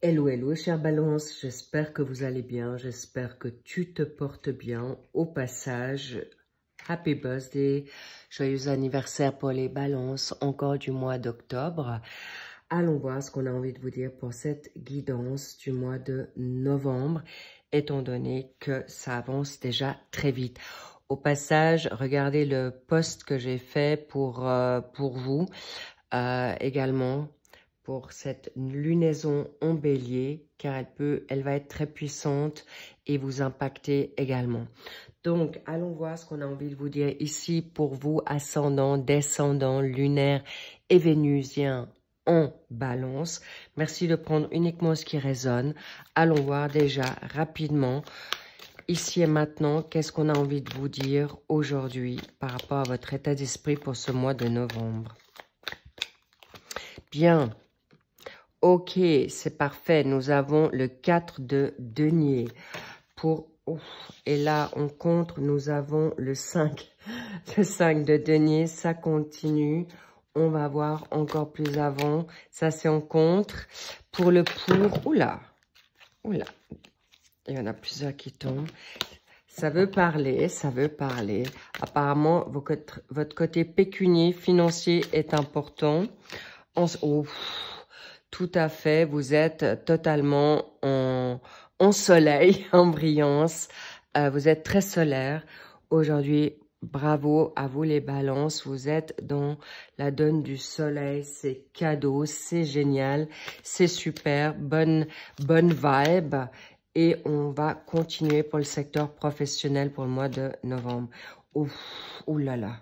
Hello, hello, chère Balance, j'espère que vous allez bien, j'espère que tu te portes bien. Au passage, happy birthday, joyeux anniversaire pour les Balances, encore du mois d'octobre. Allons voir ce qu'on a envie de vous dire pour cette guidance du mois de novembre, étant donné que ça avance déjà très vite. Au passage, regardez le post que j'ai fait pour vous également, pour cette lunaison en bélier, car elle va être très puissante et vous impacter également. Donc, allons voir ce qu'on a envie de vous dire ici pour vous, ascendant, descendant, lunaire et vénusien en balance. Merci de prendre uniquement ce qui résonne. Allons voir déjà rapidement, ici et maintenant, qu'est-ce qu'on a envie de vous dire aujourd'hui par rapport à votre état d'esprit pour ce mois de novembre. Bien. Ok, c'est parfait. Nous avons le 4 de denier. Et là, on compte, nous avons le 5. Le 5 de denier, ça continue. On va voir encore plus avant. Ça, c'est en contre. Pour le pour, oula. Il y en a plusieurs qui tombent. Ça veut parler, ça veut parler. Apparemment, votre côté pécunier, financier est important. Tout à fait, vous êtes totalement en soleil, en brillance. Vous êtes très solaire. Aujourd'hui, bravo à vous les balances. Vous êtes dans la donne du soleil. C'est cadeau, c'est génial, c'est super. Bonne vibe. Et on va continuer pour le secteur professionnel pour le mois de novembre. Ouh là là.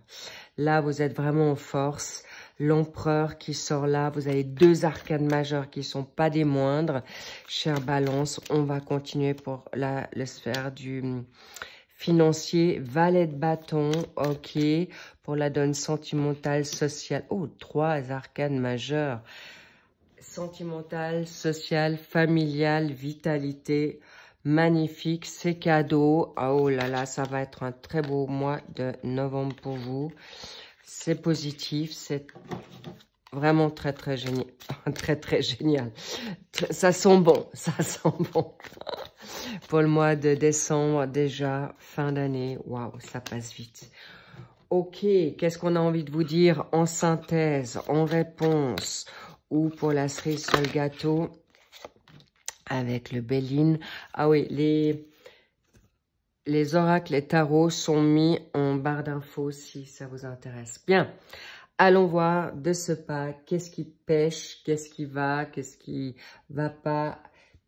Là, vous êtes vraiment en force. L'empereur qui sort là, vous avez deux arcanes majeures qui ne sont pas des moindres. Chère Balance, on va continuer pour la sphère du financier. Valet de bâton, ok. Pour la donne sentimentale, sociale. Oh, trois arcanes majeures. Sentimentale, sociale, familiale, vitalité. Magnifique, c'est cadeau. Oh là là, ça va être un très beau mois de novembre pour vous. C'est positif, c'est vraiment très très génial. Très génial. Ça sent bon, ça sent bon. Pour le mois de décembre, déjà, fin d'année. Waouh, ça passe vite. Ok, qu'est-ce qu'on a envie de vous dire en synthèse, en réponse, ou pour la cerise sur le gâteau avec le Béline. Ah oui, les oracles, les tarots sont mis en barre d'infos si ça vous intéresse. Bien, allons voir de ce pas qu'est-ce qui pêche, qu'est-ce qui va pas.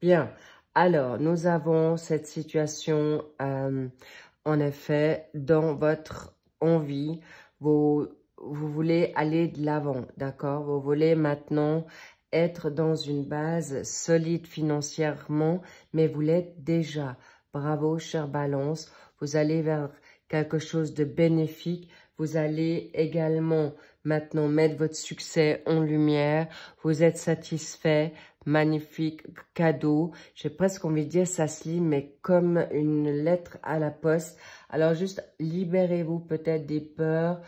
Bien, alors nous avons cette situation, en effet, dans votre envie. Vous voulez aller de l'avant, d'accord? Vous voulez maintenant être dans une base solide financièrement, mais vous l'êtes déjà. Bravo, chère Balance. Vous allez vers quelque chose de bénéfique. Vous allez également maintenant mettre votre succès en lumière. Vous êtes satisfait. Magnifique cadeau. J'ai presque envie de dire ça se lit, mais comme une lettre à la poste. Alors juste libérez-vous peut-être des peurs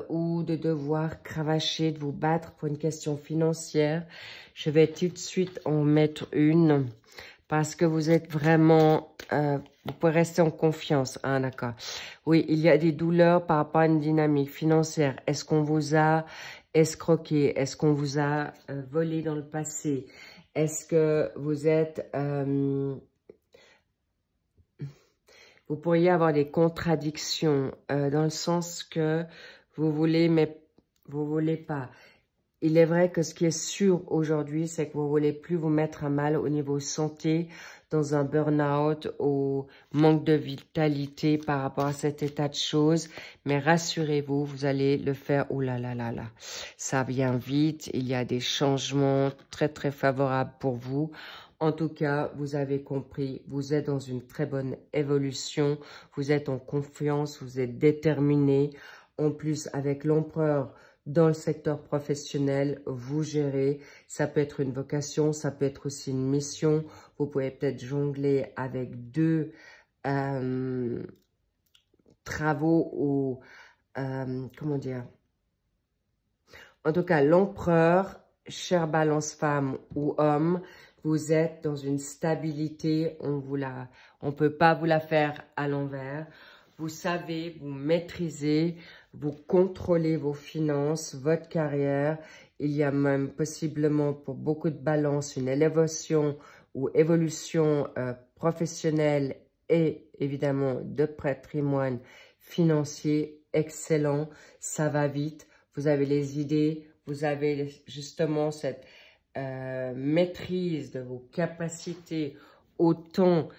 ou de devoir cravacher, de vous battre pour une question financière. Je vais tout de suite en mettre une. Parce que vous êtes vraiment, vous pouvez rester en confiance, hein, d'accord. Oui, il y a des douleurs par rapport à une dynamique financière. Est-ce qu'on vous a escroqué? Est-ce qu'on vous a volé dans le passé? Est-ce que vous êtes... vous pourriez avoir des contradictions dans le sens que vous voulez, mais vous voulez pas. Il est vrai que ce qui est sûr aujourd'hui, c'est que vous ne voulez plus vous mettre à mal au niveau santé, dans un burn-out, au manque de vitalité par rapport à cet état de choses. Mais rassurez-vous, vous allez le faire. Oh là là là là, ça vient vite. Il y a des changements très très favorables pour vous. En tout cas, vous avez compris, vous êtes dans une très bonne évolution. Vous êtes en confiance, vous êtes déterminé. En plus, avec l'empereur, dans le secteur professionnel, vous gérez. Ça peut être une vocation, ça peut être aussi une mission. Vous pouvez peut-être jongler avec deux travaux ou, comment dire. En tout cas, l'empereur, chère Balance femme ou homme, Vous êtes dans une stabilité, on peut pas vous la faire à l'envers. Vous savez, vous maîtrisez, vous contrôlez vos finances, votre carrière. Il y a même possiblement pour beaucoup de balance une élévation ou évolution professionnelle et évidemment de patrimoine financier excellent. Ça va vite, vous avez les idées, vous avez justement cette maîtrise de vos capacités autant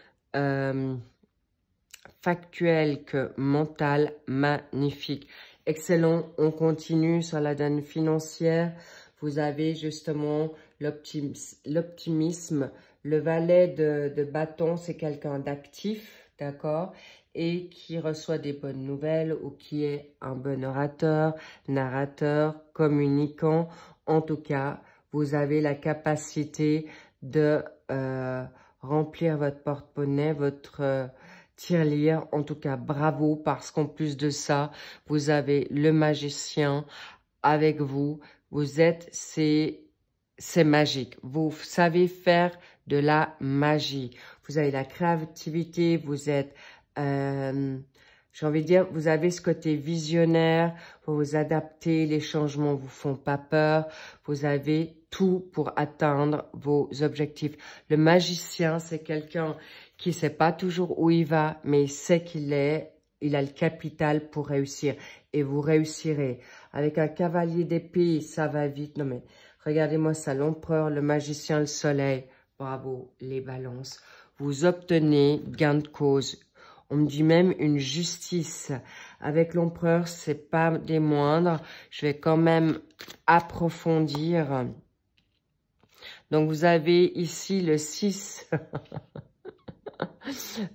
factuelles que mentales, magnifique. Excellent, on continue sur la donne financière. Vous avez justement l'optimisme. Le valet de bâton, c'est quelqu'un d'actif, d'accord, et qui reçoit des bonnes nouvelles ou qui est un bon orateur, narrateur, communicant. En tout cas, vous avez la capacité de remplir votre porte-monnaie, votre tirelire. En tout cas, bravo, parce qu'en plus de ça, vous avez le magicien avec vous. Vous êtes, c'est magique. Vous savez faire de la magie. Vous avez la créativité, vous êtes, j'ai envie de dire, vous avez ce côté visionnaire, vous vous adaptez, les changements vous font pas peur, vous avez tout pour atteindre vos objectifs. Le magicien, c'est quelqu'un qui sait pas toujours où il va, mais il sait qu'il est, il a le capital pour réussir. Et vous réussirez. Avec un cavalier d'épée, ça va vite. Non mais, regardez-moi ça, l'empereur, le magicien, le soleil. Bravo, les balances. Vous obtenez gain de cause. On me dit même une justice. Avec l'empereur, c'est pas des moindres. Je vais quand même approfondir. Donc, vous avez ici le 6.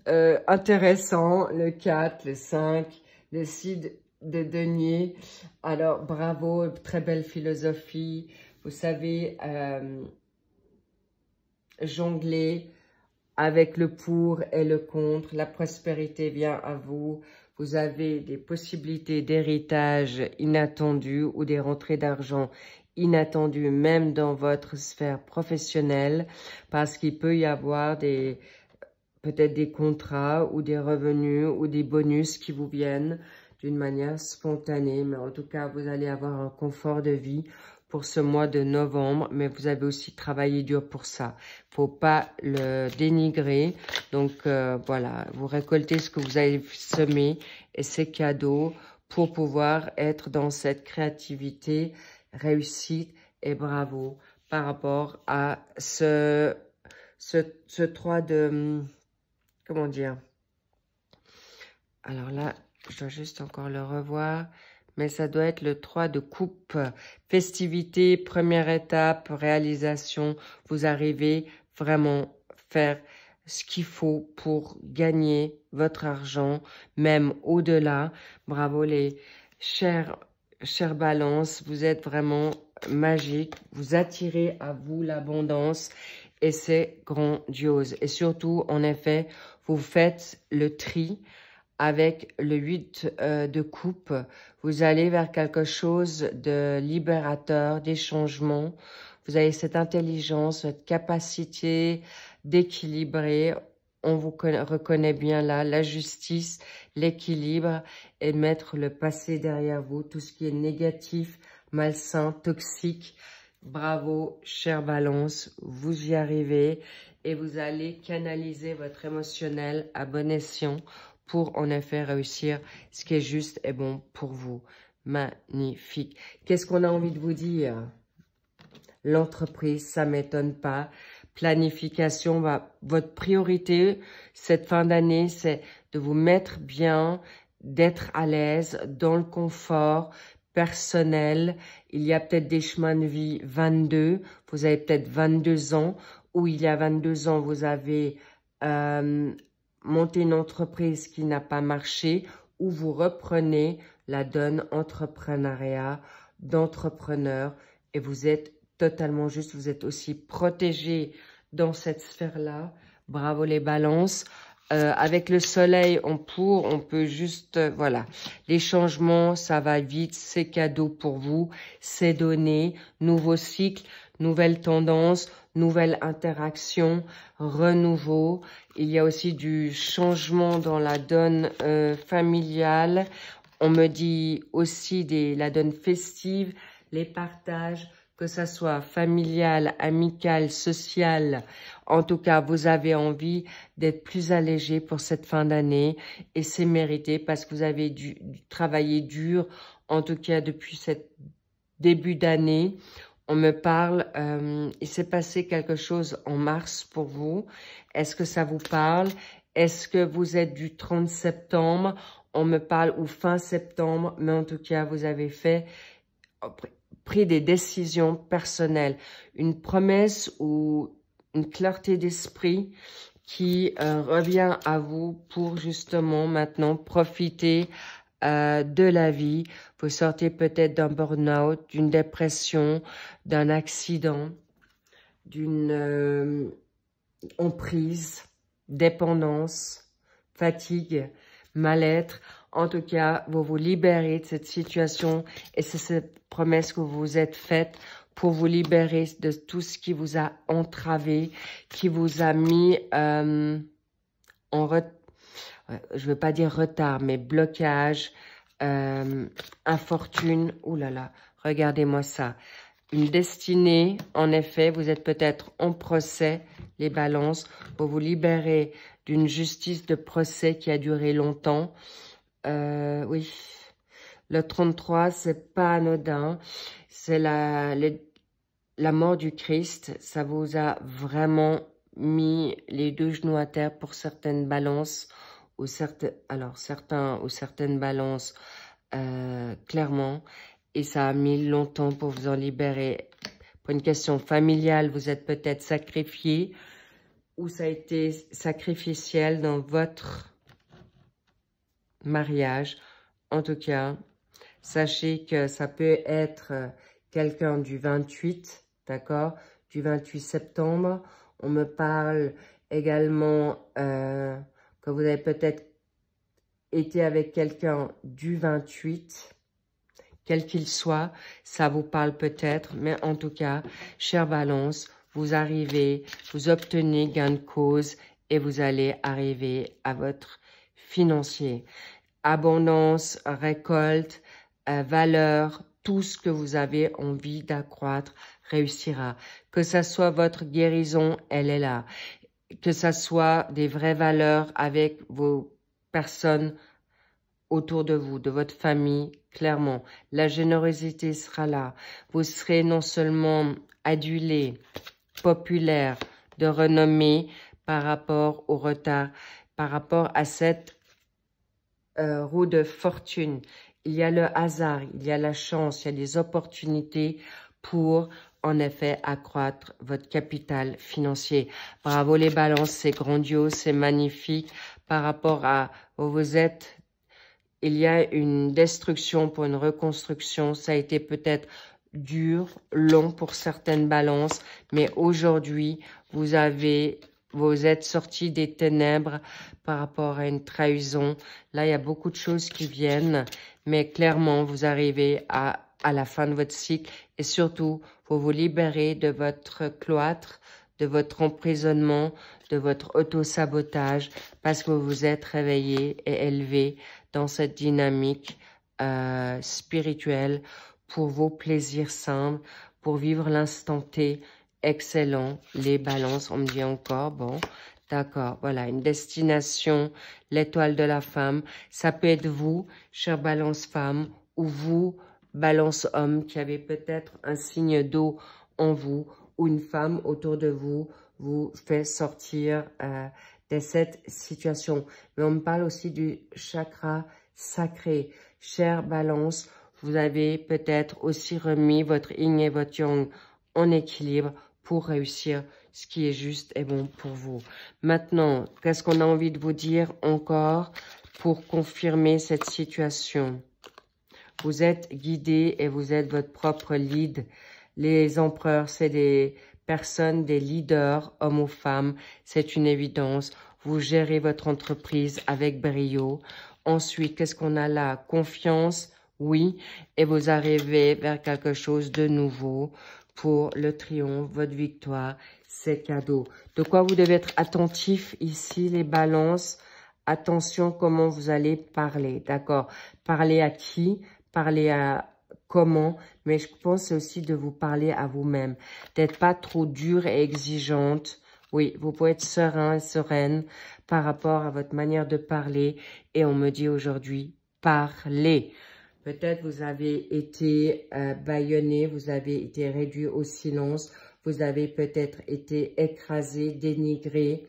Intéressant. Le 4, le 5, le 6 de denier. Alors, bravo, très belle philosophie. Vous savez jongler avec le pour et le contre. La prospérité vient à vous. Vous avez des possibilités d'héritage inattendues ou des rentrées d'argent inattendues, même dans votre sphère professionnelle, parce qu'il peut y avoir peut-être des contrats ou des revenus ou des bonus qui vous viennent d'une manière spontanée. Mais en tout cas, vous allez avoir un confort de vie pour ce mois de novembre, mais vous avez aussi travaillé dur pour ça. Faut pas le dénigrer. Donc, voilà, vous récoltez ce que vous avez semé et c'est cadeau pour pouvoir être dans cette créativité, réussite et bravo par rapport à ce 3 de... Comment dire? Alors là, je dois juste encore le revoir. Mais ça doit être le 3 de coupe. Festivité, première étape, réalisation. Vous arrivez vraiment à faire ce qu'il faut pour gagner votre argent, même au-delà. Bravo les chers balances. Vous êtes vraiment magique. Vous attirez à vous l'abondance et c'est grandiose. Et surtout, en effet, vous faites le tri. Avec le 8 de coupe, vous allez vers quelque chose de libérateur, des changements. Vous avez cette intelligence, cette capacité d'équilibrer. On vous reconnaît bien là, la justice, l'équilibre et mettre le passé derrière vous, tout ce qui est négatif, malsain, toxique. Bravo, chère Balance, vous y arrivez et vous allez canaliser votre émotionnel à bon escient pour en effet réussir ce qui est juste et bon pour vous. Magnifique. Qu'est-ce qu'on a envie de vous dire? L'entreprise, ça ne m'étonne pas. Planification, votre priorité cette fin d'année, c'est de vous mettre bien, d'être à l'aise, dans le confort personnel. Il y a peut-être des chemins de vie 22, vous avez peut-être 22 ans, ou il y a 22 ans, vous avez... monter une entreprise qui n'a pas marché ou vous reprenez la donne entrepreneuriat d'entrepreneur et vous êtes totalement juste, vous êtes aussi protégé dans cette sphère-là. Bravo les balances. Avec le soleil, on peut juste, voilà, les changements, ça va vite, c'est cadeau pour vous, c'est donné, nouveau cycle, nouvelle tendance, nouvelle interaction, renouveau. Il y a aussi du changement dans la donne familiale. On me dit aussi la donne festive, les partages, que ça soit familial, amical, social. En tout cas, vous avez envie d'être plus allégé pour cette fin d'année et c'est mérité parce que vous avez dû travailler dur, en tout cas depuis cette début d'année. On me parle, il s'est passé quelque chose en mars pour vous. Est-ce que ça vous parle? Est-ce que vous êtes du 30 septembre? On me parle ou fin septembre, mais en tout cas, vous avez pris des décisions personnelles. Une promesse ou une clarté d'esprit qui revient à vous pour justement maintenant profiter de la vie. Vous sortez peut-être d'un burn-out, d'une dépression, d'un accident, d'une emprise, dépendance, fatigue, mal-être. En tout cas, vous vous libérez de cette situation et c'est cette promesse que vous vous êtes faite pour vous libérer de tout ce qui vous a entravé, qui vous a mis en retard. Je veux pas dire retard, mais blocage, infortune. Ouh là là, regardez-moi ça. Une destinée, en effet, vous êtes peut-être en procès, les balances, pour vous libérer d'une justice de procès qui a duré longtemps. Oui, le 33, c'est pas anodin. C'est la mort du Christ. Ça vous a vraiment mis les deux genoux à terre pour certaines balances. Ou certaines balances, clairement, et ça a mis longtemps pour vous en libérer. Pour une question familiale, vous êtes peut-être sacrifié, ou ça a été sacrificiel dans votre mariage. En tout cas, sachez que ça peut être quelqu'un du 28, d'accord, du 28 septembre. On me parle également que vous avez peut-être été avec quelqu'un du 28, quel qu'il soit, ça vous parle peut-être, mais en tout cas, chère Balance, vous arrivez, vous obtenez gain de cause et vous allez arriver à votre financier. Abondance, récolte, valeur, tout ce que vous avez envie d'accroître réussira. Que ça soit votre guérison, elle est là. Que ça soit des vraies valeurs avec vos personnes autour de vous, de votre famille, clairement. La générosité sera là. Vous serez non seulement adulé, populaire, de renommée par rapport au retard, par rapport à cette roue de fortune. Il y a le hasard, il y a la chance, il y a des opportunités pour en effet accroître votre capital financier. Bravo les balances, c'est grandiose, c'est magnifique. Par rapport à où vous êtes, il y a une destruction pour une reconstruction. Ça a été peut-être dur, long pour certaines balances, mais aujourd'hui, vous êtes sortis des ténèbres par rapport à une trahison. Là, il y a beaucoup de choses qui viennent, mais clairement, vous arrivez à la fin de votre cycle et surtout, vous vous libérez de votre cloître, de votre emprisonnement, de votre auto-sabotage parce que vous vous êtes réveillé et élevé dans cette dynamique spirituelle pour vos plaisirs simples, pour vivre l'instant T excellent. Les balances, on me dit encore, bon, d'accord, voilà, une destination, l'étoile de la femme. Ça peut être vous, chère balance femme, ou vous, balance homme, qui avez peut-être un signe d'eau en vous, ou une femme autour de vous fait sortir de cette situation. Mais on me parle aussi du chakra sacré. Chère balance, vous avez peut-être aussi remis votre yin et votre yang en équilibre pour réussir ce qui est juste et bon pour vous. Maintenant, qu'est-ce qu'on a envie de vous dire encore pour confirmer cette situation? Vous êtes guidé et vous êtes votre propre lead. Les empereurs, c'est des personnes, des leaders, hommes ou femmes. C'est une évidence. Vous gérez votre entreprise avec brio. Ensuite, qu'est-ce qu'on a là? Confiance, oui. Et vous arrivez vers quelque chose de nouveau pour le triomphe, votre victoire, c'est cadeau. De quoi vous devez être attentif ici, les balances. Attention comment vous allez parler, d'accord? Parler à qui? Parler à comment? Mais je pense aussi de vous parler à vous-même. D'être pas trop dure et exigeante. Oui, vous pouvez être serein et sereine par rapport à votre manière de parler. Et on me dit aujourd'hui, parlez. Peut-être vous avez été bâillonné, vous avez été réduit au silence, vous avez peut-être été écrasé, dénigré,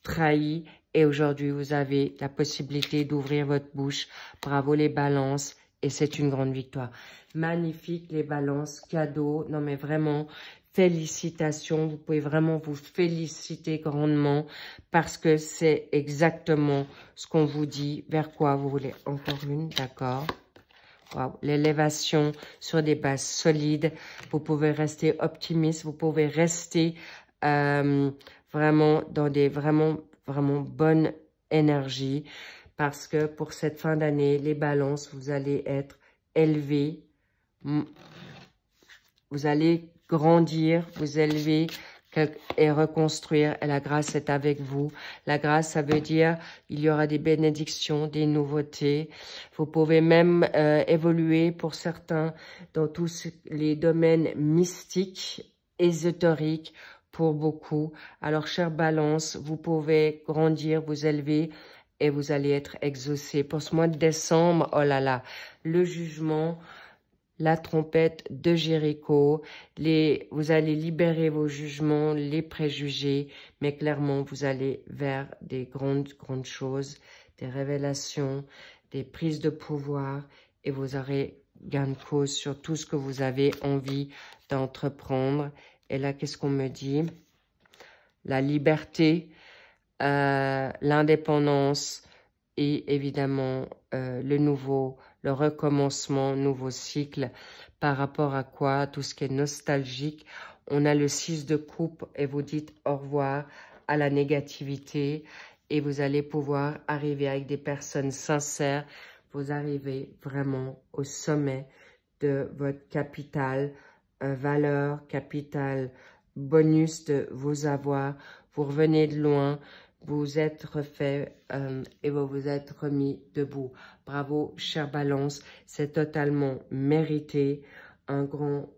trahi. Et aujourd'hui, vous avez la possibilité d'ouvrir votre bouche. Bravo les balances. Et c'est une grande victoire. Magnifique les balances, cadeau. Non mais vraiment, félicitations. Vous pouvez vraiment vous féliciter grandement parce que c'est exactement ce qu'on vous dit. Vers quoi vous voulez encore une, d'accord? Wow. L'élévation sur des bases solides. Vous pouvez rester optimiste. Vous pouvez rester vraiment dans des vraiment bonnes énergies. Parce que pour cette fin d'année, les balances, vous allez être élevés. Vous allez grandir, vous élever et reconstruire. Et la grâce est avec vous. La grâce, ça veut dire il y aura des bénédictions, des nouveautés. Vous pouvez même évoluer pour certains dans tous les domaines mystiques, ésotériques pour beaucoup. Alors, chère balance, vous pouvez grandir, vous élever et vous allez être exaucé. Pour ce mois de décembre, oh là là, le jugement, la trompette de Jéricho, vous allez libérer vos jugements, les préjugés, mais clairement, vous allez vers des grandes choses, des révélations, des prises de pouvoir, et vous aurez gain de cause sur tout ce que vous avez envie d'entreprendre. Et là, qu'est-ce qu'on me dit? La liberté, l'indépendance et évidemment le recommencement, nouveau cycle. Par rapport à quoi? Tout ce qui est nostalgique. On a le 6 de coupe et vous dites au revoir à la négativité et vous allez pouvoir arriver avec des personnes sincères. Vous arrivez vraiment au sommet de votre capital valeur, capital bonus de vos avoirs. Vous revenez de loin, vous êtes refait et vous vous êtes remis debout. Bravo, chère balance, c'est totalement mérité. Un grand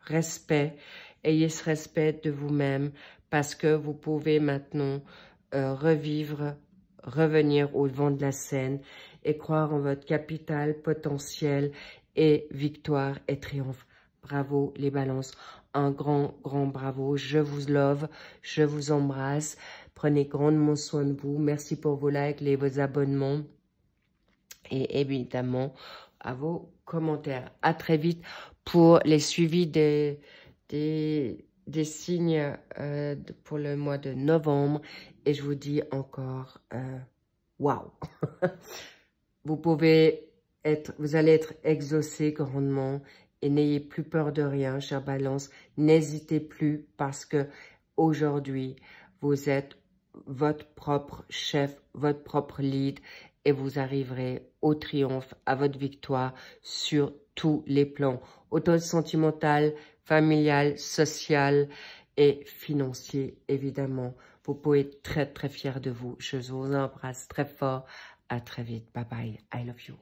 respect. Ayez ce respect de vous-même parce que vous pouvez maintenant revenir au devant de la scène et croire en votre capital potentiel et victoire et triomphe. Bravo les balances, un grand bravo. Je vous love, je vous embrasse. Prenez grandement soin de vous. Merci pour vos likes, vos abonnements et évidemment à vos commentaires. À très vite pour les suivis des signes pour le mois de novembre. Et je vous dis encore, waouh! Vous allez être exaucé grandement. Et n'ayez plus peur de rien, chère balance. N'hésitez plus parce que aujourd'hui, vous êtes votre propre chef, votre propre lead et vous arriverez au triomphe, à votre victoire sur tous les plans. Autant sentimental, familial, social et financier, évidemment. Vous pouvez être très, très fiers de vous. Je vous embrasse très fort. À très vite. Bye bye. I love you.